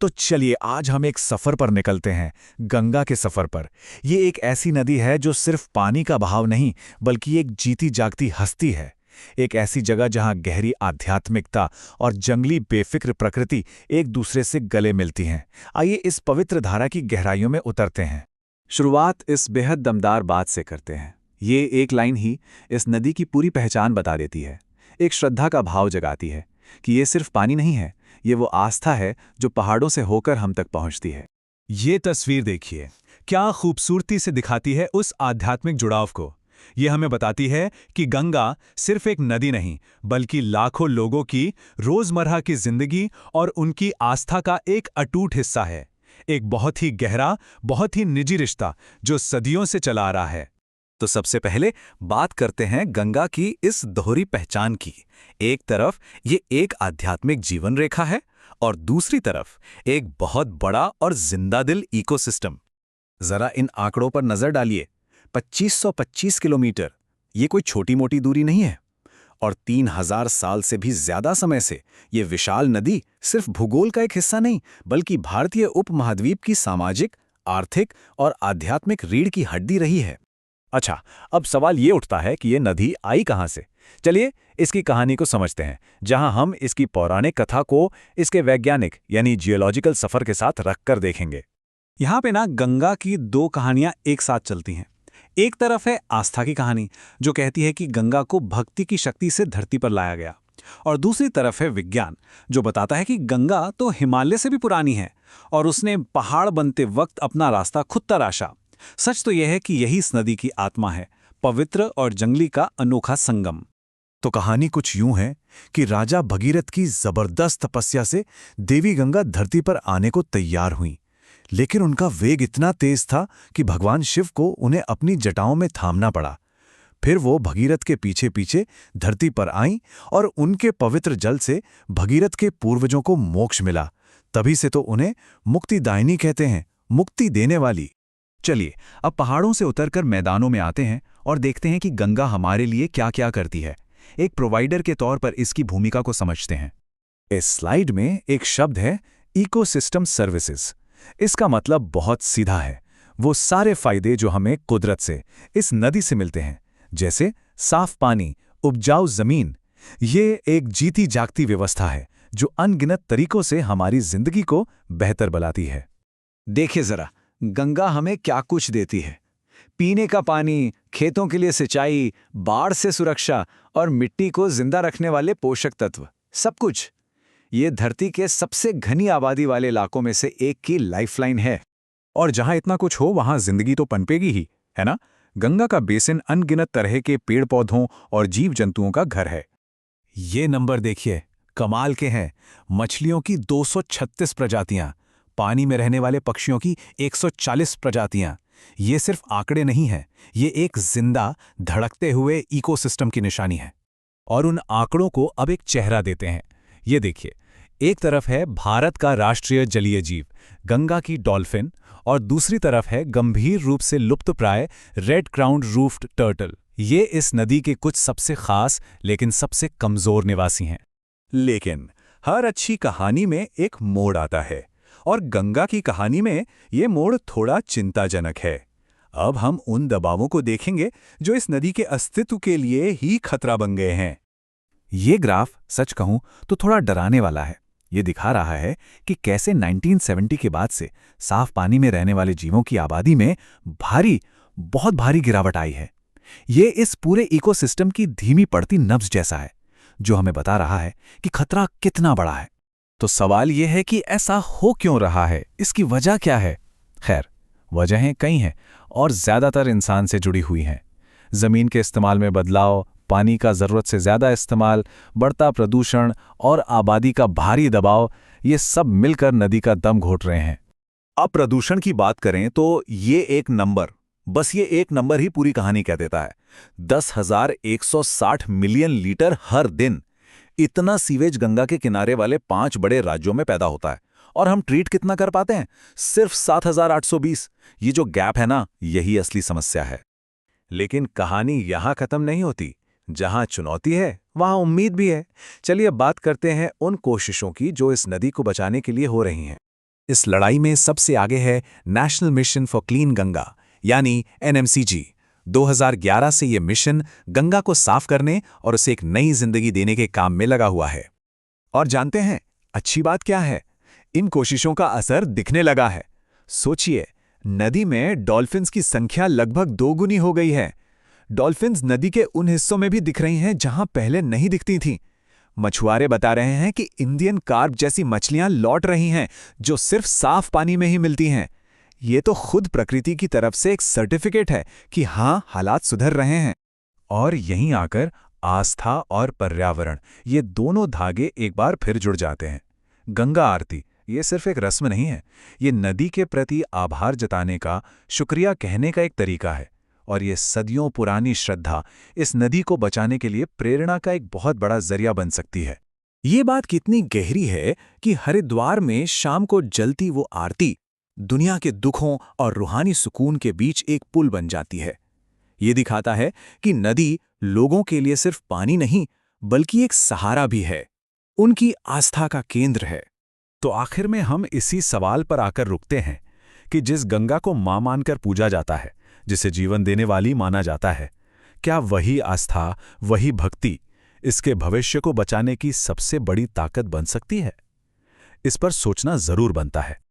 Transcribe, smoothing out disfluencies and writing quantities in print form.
तो चलिए आज हम एक सफर पर निकलते हैं, गंगा के सफर पर। ये एक ऐसी नदी है जो सिर्फ पानी का बहाव नहीं, बल्कि एक जीती जागती हस्ती है। एक ऐसी जगह जहां गहरी आध्यात्मिकता और जंगली बेफिक्र प्रकृति एक दूसरे से गले मिलती हैं। आइए इस पवित्र धारा की गहराइयों में उतरते हैं। शुरुआत इस बेहद दमदार बात से करते हैं। ये एक लाइन ही इस नदी की पूरी पहचान बता देती है। एक श्रद्धा का भाव जगाती है कि ये सिर्फ पानी नहीं है, ये वो आस्था है जो पहाड़ों से होकर हम तक पहुंचती है। ये तस्वीर देखिए, क्या खूबसूरती से दिखाती है उस आध्यात्मिक जुड़ाव को। ये हमें बताती है कि गंगा सिर्फ एक नदी नहीं, बल्कि लाखों लोगों की रोजमर्रा की जिंदगी और उनकी आस्था का एक अटूट हिस्सा है। एक बहुत ही गहरा, बहुत ही निजी रिश्ता जो सदियों से चला आ रहा है। तो सबसे पहले बात करते हैं गंगा की इस दोहरी पहचान की। एक तरफ ये एक आध्यात्मिक जीवन रेखा है और दूसरी तरफ एक बहुत बड़ा और जिंदा दिल इकोसिस्टम। जरा इन आंकड़ों पर नजर डालिए। 2525 किलोमीटर, ये कोई छोटी मोटी दूरी नहीं है। और 3000 साल से भी ज्यादा समय से ये विशाल नदी सिर्फ भूगोल का एक हिस्सा नहीं, बल्कि भारतीय उपमहाद्वीप की सामाजिक, आर्थिक और आध्यात्मिक रीढ़ की हड्डी रही है। अच्छा, अब सवाल ये उठता है कि ये नदी आई कहां से। चलिए इसकी कहानी को समझते हैं, जहां हम इसकी पौराणिक कथा को इसके वैज्ञानिक यानी जियोलॉजिकल सफर के साथ रखकर देखेंगे। यहाँ पे ना गंगा की दो कहानियां एक साथ चलती हैं। एक तरफ है आस्था की कहानी, जो कहती है कि गंगा को भक्ति की शक्ति से धरती पर लाया गया, और दूसरी तरफ है विज्ञान, जो बताता है कि गंगा तो हिमालय से भी पुरानी है और उसने पहाड़ बनते वक्त अपना रास्ता खुद तराशा। सच तो यह है कि यही इस नदी की आत्मा है, पवित्र और जंगली का अनोखा संगम। तो कहानी कुछ यूं है कि राजा भगीरथ की जबरदस्त तपस्या से देवी गंगा धरती पर आने को तैयार हुई, लेकिन उनका वेग इतना तेज था कि भगवान शिव को उन्हें अपनी जटाओं में थामना पड़ा। फिर वो भगीरथ के पीछे पीछे धरती पर आईं और उनके पवित्र जल से भगीरथ के पूर्वजों को मोक्ष मिला। तभी से तो उन्हें मुक्तिदायिनी कहते हैं, मुक्ति देने वाली। चलिए अब पहाड़ों से उतरकर मैदानों में आते हैं और देखते हैं कि गंगा हमारे लिए क्या क्या करती है। एक प्रोवाइडर के तौर पर इसकी भूमिका को समझते हैं। इस स्लाइड में एक शब्द है इकोसिस्टम सर्विसेज। इसका मतलब बहुत सीधा है, वो सारे फायदे जो हमें कुदरत से, इस नदी से मिलते हैं, जैसे साफ पानी, उपजाऊ जमीन। ये एक जीती जागती व्यवस्था है जो अनगिनत तरीकों से हमारी जिंदगी को बेहतर बनाती है। देखिए जरा, गंगा हमें क्या कुछ देती है। पीने का पानी, खेतों के लिए सिंचाई, बाढ़ से सुरक्षा और मिट्टी को जिंदा रखने वाले पोषक तत्व, सब कुछ। ये धरती के सबसे घनी आबादी वाले इलाकों में से एक की लाइफलाइन है। और जहां इतना कुछ हो वहां जिंदगी तो पनपेगी ही, है ना। गंगा का बेसिन अनगिनत तरह के पेड़ पौधों और जीव जंतुओं का घर है। ये नंबर देखिए, कमाल के हैं। मछलियों की 236 प्रजातियां, पानी में रहने वाले पक्षियों की 140 प्रजातियां। ये सिर्फ आंकड़े नहीं हैं, ये एक जिंदा, धड़कते हुए इकोसिस्टम की निशानी है। और उन आंकड़ों को अब एक चेहरा देते हैं। ये देखिए, एक तरफ है भारत का राष्ट्रीय जलीय जीव गंगा की डॉल्फिन, और दूसरी तरफ है गंभीर रूप से लुप्तप्राय रेड क्राउन्ड रूफ्ड टर्टल। ये इस नदी के कुछ सबसे खास लेकिन सबसे कमजोर निवासी हैं। लेकिन हर अच्छी कहानी में एक मोड़ आता है, और गंगा की कहानी में ये मोड़ थोड़ा चिंताजनक है। अब हम उन दबावों को देखेंगे जो इस नदी के अस्तित्व के लिए ही खतरा बन गए हैं। ये ग्राफ सच कहूं तो थोड़ा डराने वाला है। ये दिखा रहा है कि कैसे 1970 के बाद से साफ पानी में रहने वाले जीवों की आबादी में बहुत भारी गिरावट आई है। ये इस पूरे इकोसिस्टम की धीमी पड़ती नब्ज जैसा है, जो हमें बता रहा है कि खतरा कितना बड़ा है। तो सवाल यह है कि ऐसा हो क्यों रहा है, इसकी वजह क्या है? खैर, वजहें कई हैं और ज्यादातर इंसान से जुड़ी हुई हैं। जमीन के इस्तेमाल में बदलाव, पानी का जरूरत से ज्यादा इस्तेमाल, बढ़ता प्रदूषण और आबादी का भारी दबाव, ये सब मिलकर नदी का दम घोट रहे हैं। अब प्रदूषण की बात करें तो ये एक नंबर ही पूरी कहानी कह देता है। 10,160 मिलियन लीटर हर दिन। इतना सीवेज गंगा के किनारे वाले 5 बड़े राज्यों में पैदा होता है, और हम ट्रीट कितना कर पाते हैं? सिर्फ 7,820। ये जो गैप है ना, यही असली समस्या है। लेकिन कहानी यहां खत्म नहीं होती। जहां चुनौती है वहां उम्मीद भी है। चलिए बात करते हैं उन कोशिशों की जो इस नदी को बचाने के लिए हो रही हैं। इस लड़ाई में सबसे आगे है national mission for clean Ganga यानी NMCG। 2011 से ये मिशन गंगा को साफ करने और उसे एक नई जिंदगी देने के काम में लगा हुआ है। और जानते हैं अच्छी बात क्या है? इन कोशिशों का असर दिखने लगा है। सोचिए, नदी में डॉल्फिन्स की संख्या लगभग 2 गुनी हो गई है। डॉल्फिन्स नदी के उन हिस्सों में भी दिख रही हैं जहां पहले नहीं दिखती थीं। मछुआरे बता रहे हैं कि इंडियन कार्प जैसी मछलियां लौट रही हैं जो सिर्फ साफ पानी में ही मिलती हैं। ये तो खुद प्रकृति की तरफ से एक सर्टिफिकेट है कि हाँ, हालात सुधर रहे हैं। और यहीं आकर आस्था और पर्यावरण, ये दोनों धागे एक बार फिर जुड़ जाते हैं। गंगा आरती ये सिर्फ एक रस्म नहीं है, ये नदी के प्रति आभार जताने का, शुक्रिया कहने का एक तरीका है। और ये सदियों पुरानी श्रद्धा इस नदी को बचाने के लिए प्रेरणा का एक बहुत बड़ा जरिया बन सकती है। ये बात कितनी गहरी है कि हरिद्वार में शाम को जलती वो आरती दुनिया के दुखों और रूहानी सुकून के बीच एक पुल बन जाती है। ये दिखाता है कि नदी लोगों के लिए सिर्फ पानी नहीं, बल्कि एक सहारा भी है, उनकी आस्था का केंद्र है। तो आखिर में हम इसी सवाल पर आकर रुकते हैं कि जिस गंगा को मां मानकर पूजा जाता है, जिसे जीवन देने वाली माना जाता है, क्या वही आस्था, वही भक्ति इसके भविष्य को बचाने की सबसे बड़ी ताकत बन सकती है? इस पर सोचना जरूर बनता है।